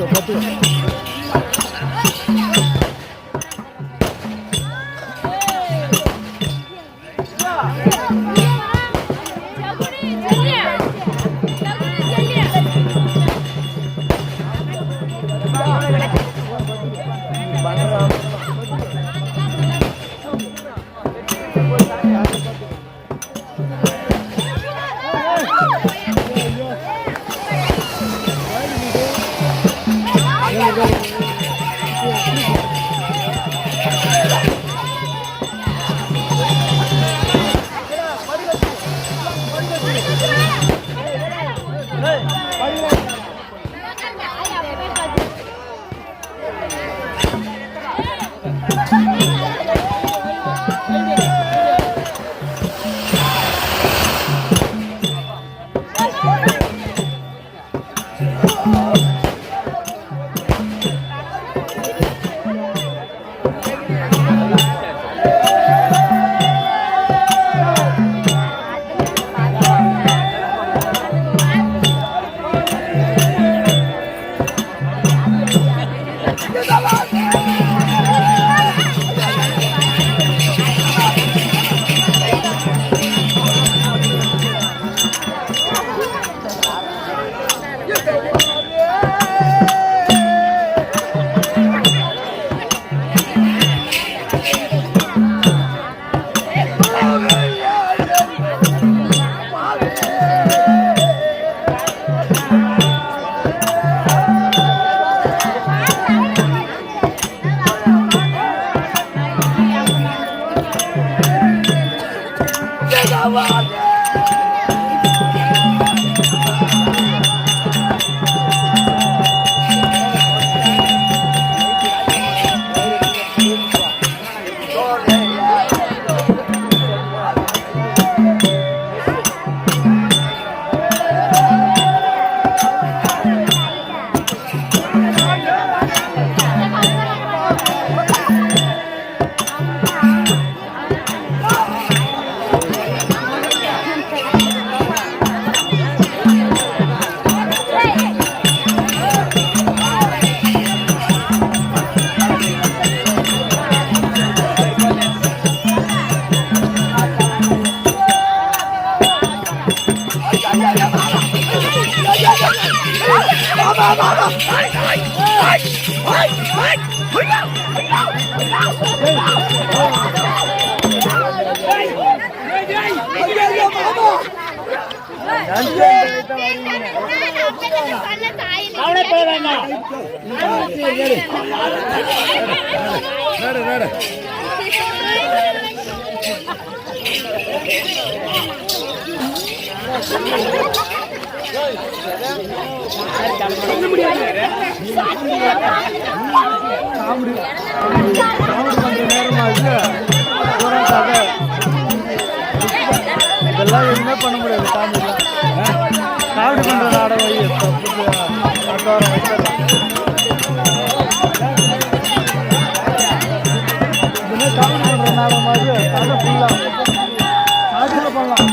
பத்து இதெல்லாம் எதுவுமே பண்ண முடியாது. காமெடி பண்ற நாடகம் காமெடி பண்ற நாடகம் மாதிரி கதை ஃபுல்லா காமெடியில பண்ணலாம்.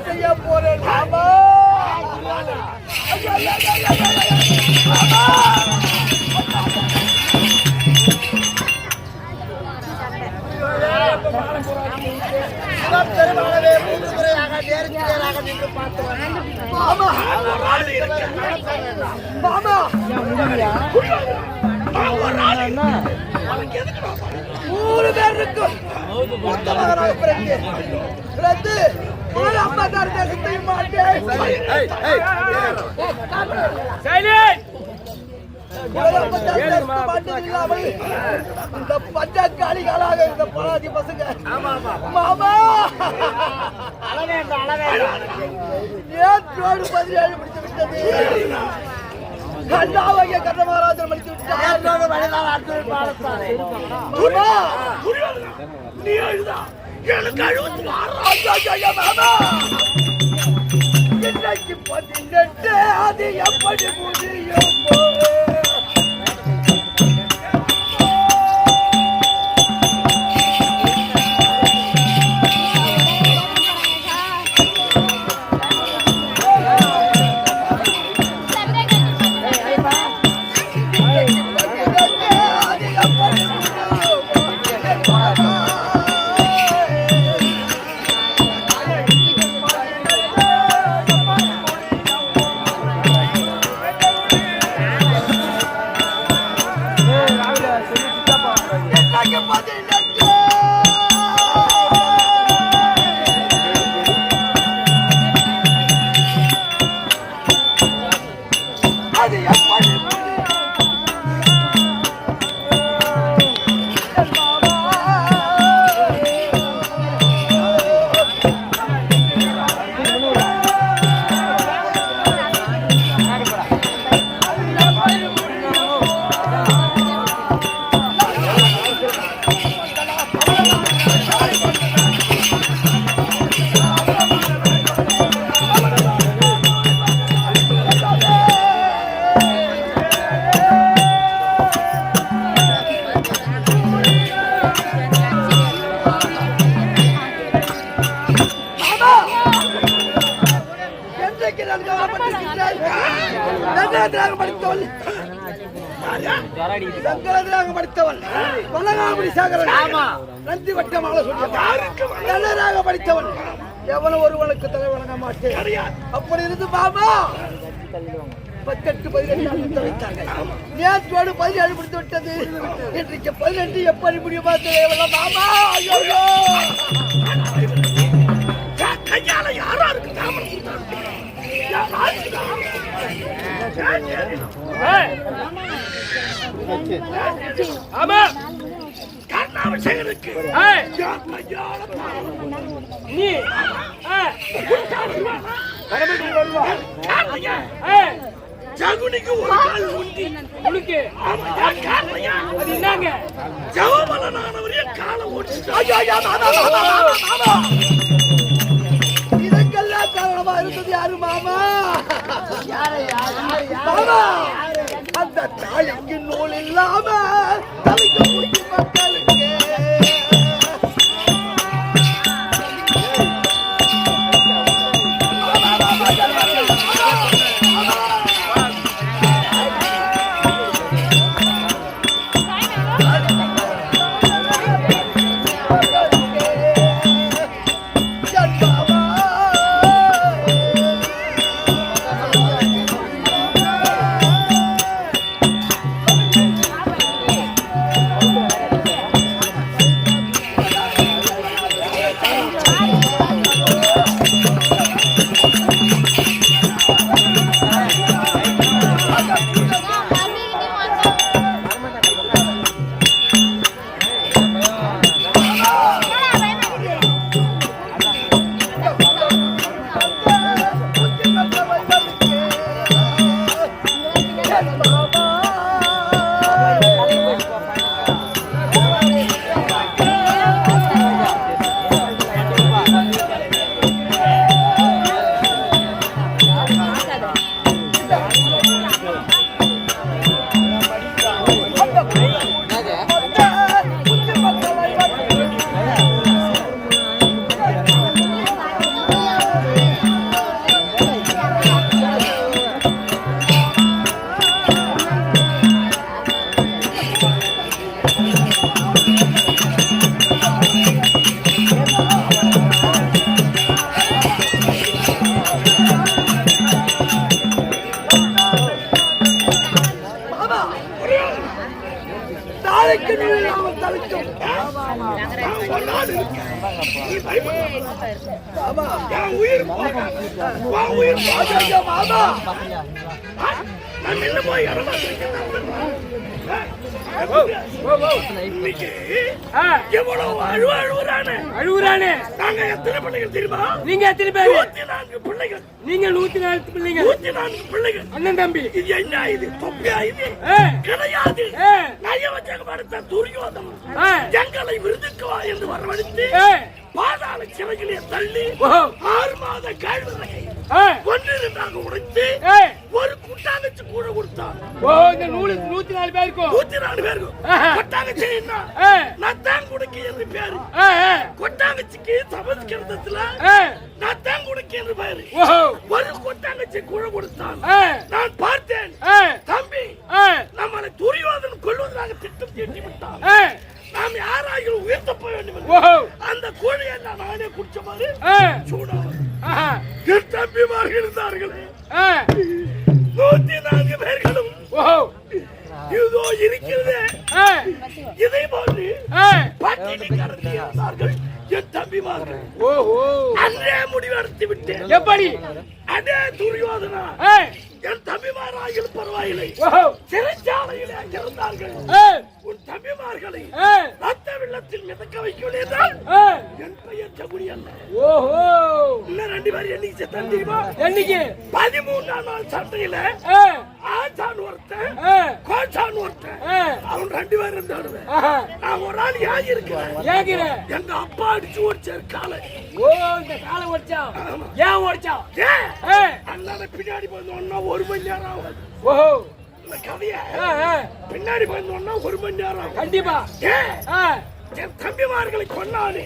செய்ய போறேன் மூணு பேருக்கும் மொத்தமாக பிறந்து அம்மாதார் தேசத்தையும் மாட்டேன் இந்த பஞ்சக்காளிகளாக இருந்த பராதி பசங்க மாமா ஏற்றோடு 17 முடித்து விட்டது. கண்ணாவகிய கர்ணமகாராஜன் முடித்து விட்டார். இன்னைக்கு 18 அது எப்படி முடியும்? படித்தவன் நந்தி வட்டமாக படித்தவன் எவனும் ஒருவனுக்கு தலை வழங்க மாட்டேன். அப்படி இருந்து மாமா 18-17 வைத்தாங்க. நேற்றோடு 17 முடித்து விட்டது. இன்றைக்கு 18 எப்படி முடியுமா தெரியவில்லை மாமா. கையால யாரா இருக்கு ஆமா கர்ணாபிஷேகனுக்கு நீ ஜகுனிக்கு ஒரு கால் உண்டி உனக்கு அது என்னங்க ஜவமலனானவரே காலை ஓடிச்சு. இதுக்கெல்லாம் காரணமா இருந்தது யாரு மாமா? மாமா அந்த தாய்க்கு நூல் இல்லாம தலைக்கு முடிக்கு மக்களுக்கு மாமா என் உயிர் மாமா நான் என்ன போய் அழுவுறானே. நாங்க எத்தனை பிள்ளைகள் தெரியுமா? நீங்க எத்தனை பேர்? 104 பிள்ளைகள். நீங்க 104 பிள்ளைகள். 104 பிள்ளைகள். அண்ணன் தம்பி. இது என்ன இது? தொப்பியா இது? கிடையாது. நயவஞ்சக படுத்த துரியோதனன் எங்களை விருதுக்கு வா என்று வரவழைத்து பாதாள சிறையிலே தள்ளி 6 மாத கழுதை ஒன்றிரண்டாக உடைத்து ஒரு குட்டாங்கச்சி கூட கொடுத்தான். 104 பேருக்கும் 104 பேருக்கும் கொட்டாங்கச்சி என்ன நத்தான் குடுக்கி என்று பேரு. கொட்டாங்கச்சிக்கு சமஸ்கிருதத்துல நத்தான் குடுக்கி என்று பேரு. ஒரு கொட்டாங்கச்சி கூட கொடுத்தான். நான் பார்த்தேன் தம்பி நம்மளை துரியோதனன் கொல்வதாக திட்டம் தீட்டி விட்டான். நாம் யாராயும் உயர்த்த போக வேண்டும். அந்த கோழியை நானே குடிச்ச மாதிரி என் தம்பிமார்கள் இருந்தார்களே 104 பேர்களும் இதோ இருக்கிறது. இதை போன்று பட்டினி கடந்து இருந்தார்கள் என் தம்பிமார்கள். அன்றே முடிவெடுத்து விட்டேன். எப்படி? அதே துரியோதனா என் தம்பிமாராயில் பரவாயில்லை சிறைச்சாலையிலே இருந்தார்கள். உன் தம்பிமார்களை ரத்த வெள்ளத்தில் மிதக்க வைக்கவில்லை. என் பெயர் சகுனி அல்ல. இன்னும் 2 பேர் என்னைக்கு செத்தான் தெரியுமா? என்னைக்கு? 13ஆம் நாள் சண்டையில ஆச்சான் ஒருத்தன் கோச்சான் ஒருத்தன் அவன் 2 பேர் இருந்தாரு. நான் ஒரு ஆள் ஏன் இருக்கிறேன். எங்க அப்பா அடிச்சு ஓடிச்சாரு காலை. இந்த காலை ஓடிச்சான். ஏன் ஓடிச்சான்? அண்ணால பின்னாடி போனோம்னா 1 மணி நேரம் ஆகும். கதைய பின்னாடி போனோம்னா 1 மணி நேரம் கண்டிப்பா. என் தம்பிமார்களை கொண்டாடு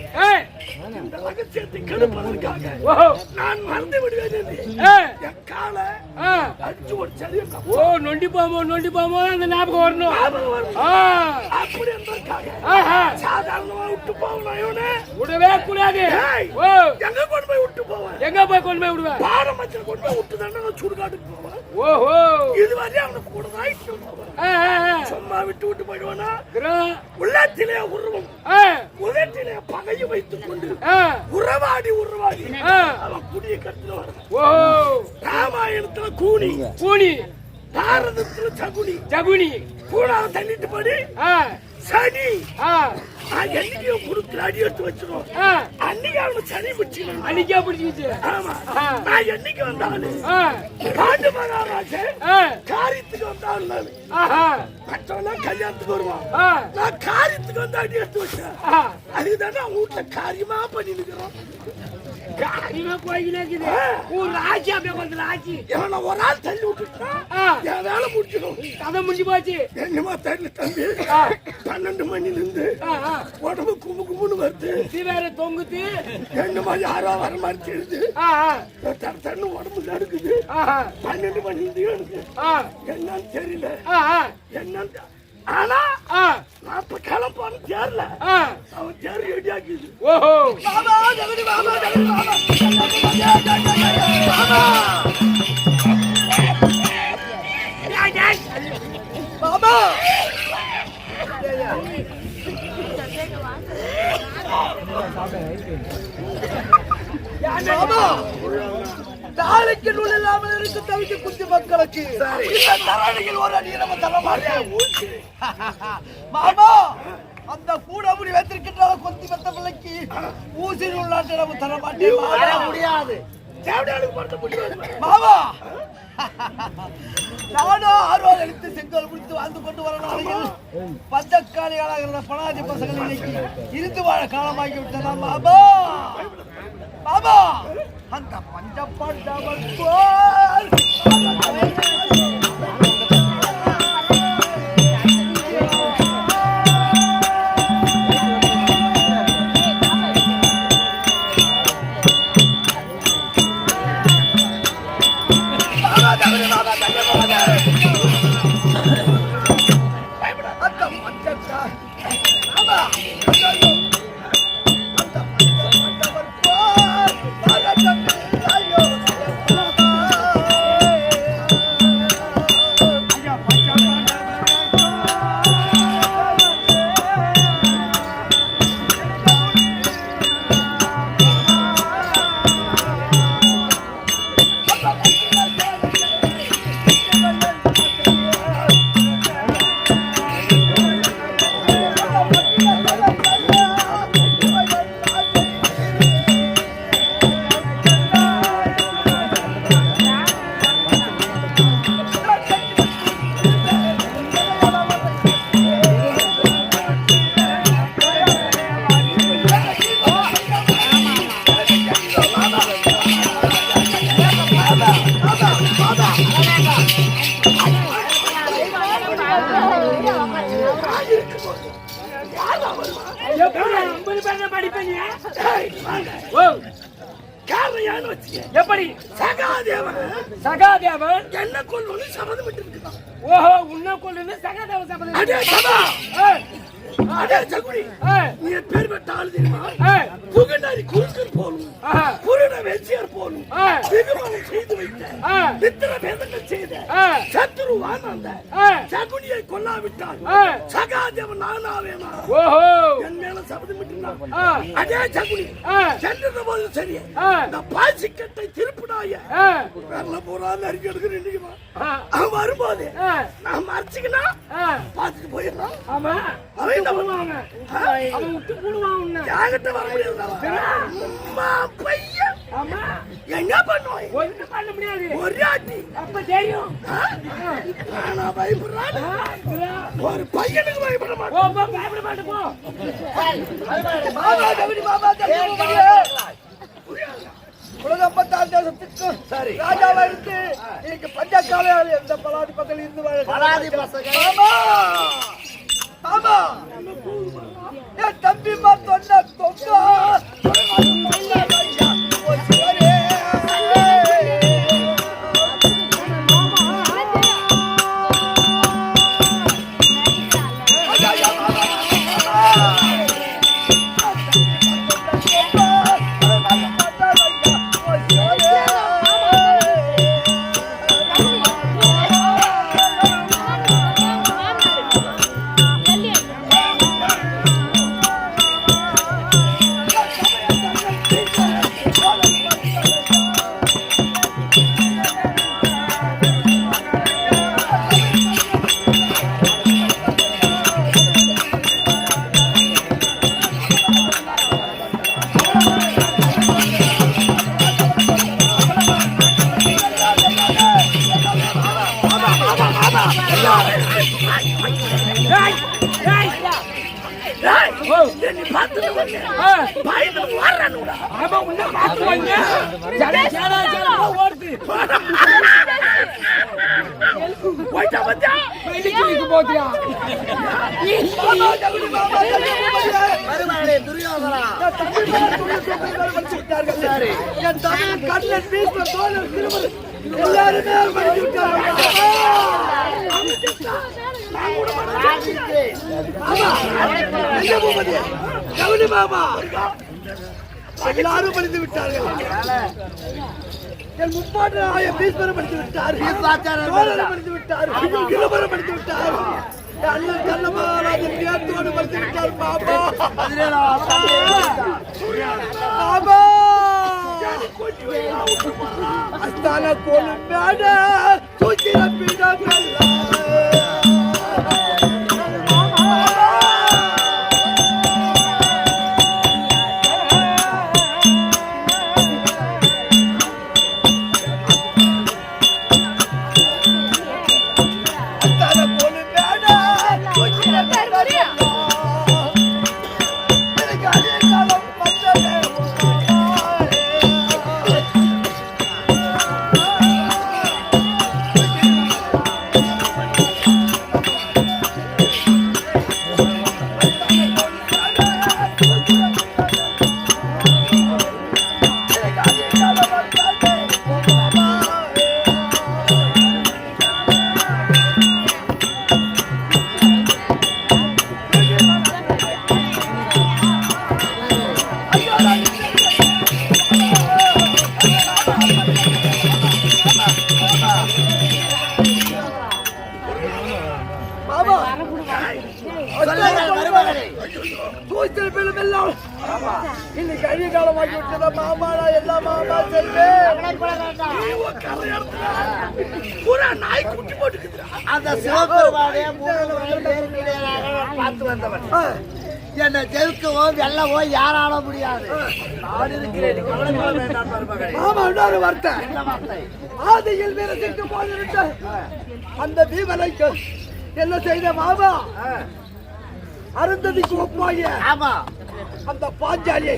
இந்த ரகசியத்தை கெடுப்பதற்காக நான் மறந்து விடுவேன். என் காலை அடிச்சு ஒரு சரி நொண்டி போமோ அந்த ஞாபகம் வரணும். அப்படி என்பதற்காக சாதாரணமா விட்டு போகணும். விடவே கூடாது. எங்க கொண்டு போய் விட்டு போவேன்? எங்க போய் கொண்டு போய் விடுவேன்? பாரம்பரிய கொண்டு போய் விட்டு தானே நான் சுடுகாட்டுக்கு போவேன். இதுவரை அவனுக்கு கூட சும்மா விட்டு போயிடுவானா? உள்ளத்திலே உருவம் உதட்டிலே பகையை வைத்துக் கொண்டு உறவாடி அவன் குடிய கட்டில வர. ராமாயணத்துல கூனி பாரதத்துல சகுனி கூடாத தள்ளிட்டு போடி சனி என்னைக்கு கொடுத்து அடி எடுத்து வச்சிருவோம். அன்னைக்கு அவனை சனி பிடிச்சிக்கணும். அன்னைக்கே பிடிச்சிச்சு. ஆமா நான் என்னைக்கு வந்தாலும் பாண்டு மகாராஜன் காரியத்துக்கு வந்தாலும் மற்றவனா கல்யாணத்துக்கு வருவான். நான் காரியத்துக்கு வந்து அடி எடுத்து வச்சேன். அதுதானே வீட்டுல காரியமா பண்ணி இருக்கிறோம். காரியமா போய்கிட்டு ஒரு ஆட்சி அப்படியே கொஞ்சம் ஆட்சி ஒரு ஆள் தள்ளி விட்டுட்டா என் வேலை முடிச்சிடும். கதை முடிஞ்சு போச்சு. என்னமா தள்ளி தம்பி 12 மணில இருந்து உடம்பு கும்புன்னு வருது. வேற தொங்குது. என்னமா யாரோ வர மாதிரி தெரியுது. தண்ணு உடம்பு நடுக்குது. 12 மணி இருந்து என்னன்னு தெரியல. என்னன்னு ஆனா நான் இப்ப கிளம்பான்னு தேரல. அவன் தேர் ரெடி ஆக்கிது. ஓஹோ மாமா ஜெகதி மாமா தாளைக்கு நூல் இல்லாமல் இருக்கு தவிக்க குத்தி மக்களுக்கு ஒரு அடி நம்ம தர மாட்டேன். மாமா அந்த கூட முடி வைத்திருக்கின்ற கொத்தி வந்த பிள்ளைக்கு ஊசி நூலாட்டு நம்ம தர மாட்டேன். முடியாது. மாமா நானும் ஆர்வம் எடுத்து செங்கல் முடித்து வாழ்ந்து கொண்டு வர நாளையில் பஞ்சக்காலிகளாக பணாதி பசங்கள் இன்னைக்கு இருந்து வாழ காலமாகி விட்டதா மாமா. மாமா அந்த பஞ்சப்பட்டவன் 50 பேர் படிப்பீங்க. காரணம் யாரு வச்சுக்க? எப்படி? சகாதேவன் என்ன கொல்லணும்னு சபதம் விட்டுருக்குதான். ஓஹோ, உன்ன கொல்லுன்னு சகாதேவன் சபதம். அடே சபா, அடே சகுனி, நீ பேர் பெற்ற ஆளு தெரியுமா? புகண்டாரி குறுக்கர் போலும், புருட வெச்சியார் போலும், வெகுமானம் செய்து வைத்த, நித்திர வேதங்கள் செய்த, சத்துருவான் அந்த சகுனியை கொல்லாவிட்டால் சகாதேவன் நானாவேனா? ஓஹோ, என் மேல சபதம் விட்டுருந்தான். அதே சகுனி சென்ற போது சரி, இந்த பாசிக்கட்டை திருப்பிடாய வெள்ள போறா நறுக்கி எடுக்கிற இன்னைக்குமா அவன் வரும்போது நான் மறைச்சிக்கினா பார்த்துட்டு போயிடலாம். ஆமா, அவன் என்ன பண்ணுவாங்க? அவன் விட்டு போடுவான். யாகிட்ட வர முடியாது. பையன் ஆமா, என்ன பண்ணுவான்? ஒன்றும் பண்ண முடியாது. ஒரு ஆட்டி அப்ப தெரியும். நான் பயப்படுறான். ஒரு பையனுக்கு பயப்பட மாட்டேன். போ, பயப்பட மாட்டேன். போ. உலகம் 10 தேசத்துக்கு ராஜாவா இருந்து இன்னைக்கு பஞ்சகால எந்த பலாதி பக்கத்தில் இருந்து பலாதி ஆமா ஆமா என் தம்பி சொன்ன தொங்கா எல்லாரும் படித்து விட்டார்கள். என் முப்பாட்டு பீஸ்வரம் படித்து விட்டார், படித்து விட்டார், இளவரம் படித்து விட்டார், அண்ணன் கண்ணமாராஜன் கேட்டோடு படித்து விட்டார். பாபா பாபா அஸ்தான கோலும் பேட சூச்சிர பீடங்கள் இன்னைக்கு அழிய காலமாக்கி விட்டத மாமாடா. எல்லா மாமா செல்வே நாய் குட்டி போட்டுக்குது. அந்த சிவபெருமானே பார்த்து வந்தவன் என்னை ஜெயிக்கவோ வெல்லவோ யாரால முடியாது. நான் இருக்கிறேன், கவலைப்பட வேண்டாம் மருமகளே. மாமா இன்னொரு வார்த்தை. என்ன வார்த்தை? ஆதியில் வீரசிக்கு போயிருந்த அந்த வீரனுக்கு என்ன செய்த மாமா? அருந்ததிக்கு ஒப்பாய ஆமா அந்த பாஞ்சாலியை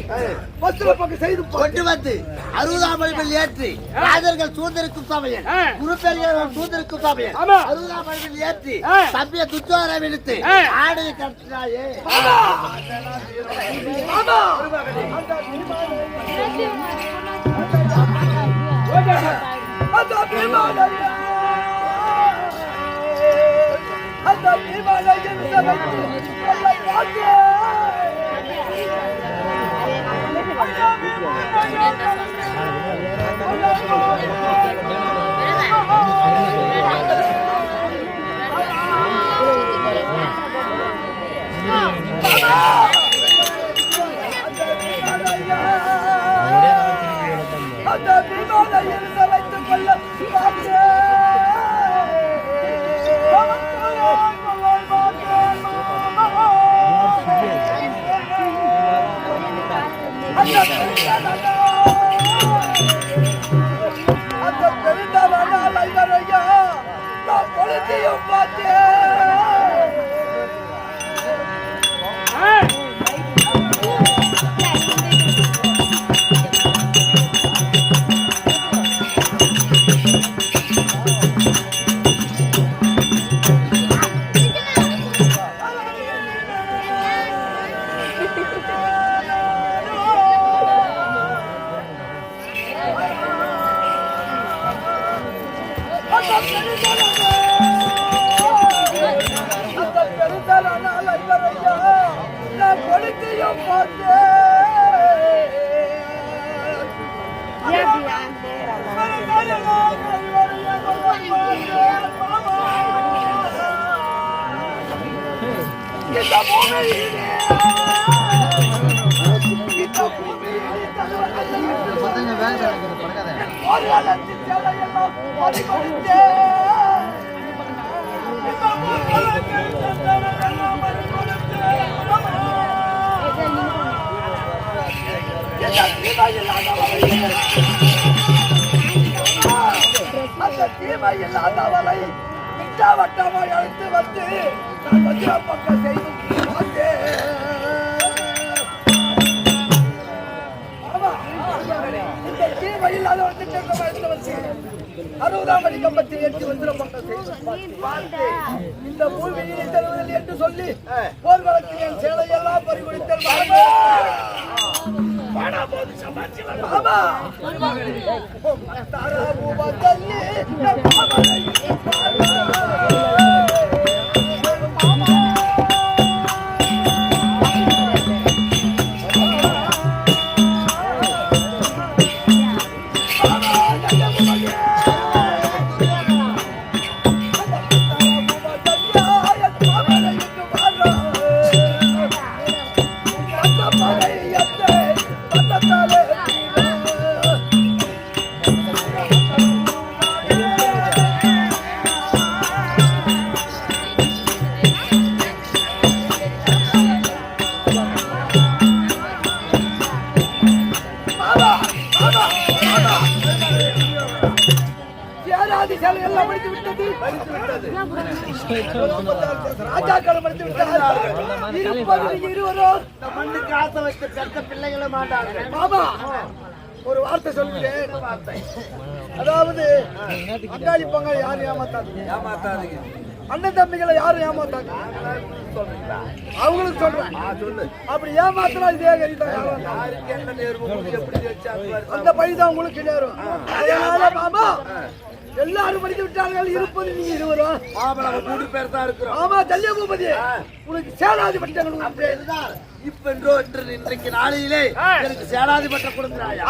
வஸ்திர பக்கம் செய்து கொண்டு வந்து 60ஆம் படிப்பில் ஏற்றி ராஜர்கள் சூழ்ந்திருக்கும் சமயம் குரு பெரியவர் சூழ்ந்திருக்கும் சமயம் 60ஆம் படிப்பில் ஏற்றி தம்பிய துச்சோரை விடுத்து ஆடையை கட்டினாயே. இல்லாதவரை திட்டவட்டமாய் அழைத்து வந்து நான் வஜ்ர பக்கம் செய்து இந்த தீமை இல்லாதவர் திட்டமாக எடுத்து வந்து 60ஆம் படி கம்பத்தில் ஏற்றி வஜ்ர பக்கம் செய்து பார்த்து இந்த பூமியை தருவதில் என்று சொல்லி போர் வழக்கில் என் சேலையெல்லாம் பறிகொடுத்தல் ராஜாக்கள் மடித்து விட்டார்கள். இருவரும் மண்ணுக்கு ஆசை வைத்து பெற்ற பிள்ளைகளை மாட்டாங்க. மாமா ஒரு வார்த்தை சொல்லுகிறேன். அதாவது அங்காளி பங்காளி யாரும் ஏமாத்தாதீங்க. அண்ணன் தம்பிகளை யாரும் ஏமாத்தாங்க. அவங்களுக்கு சொல்றேன். அப்படி ஏமாத்தினா இதே கறிதான். அந்த பழிதான் உங்களுக்கு நேரும். அதனால மாமா எல்லாரும் படித்து விட்டார்கள். இருப்பது நீங்க இருவரும். ஆமா ஜல்லிய பூபதி உனக்கு சேனாதிபட்டம் இப்ப இன்றைக்கு நாளையிலே எனக்கு சேனாதிபட்டம் கொடுக்கிறாயா?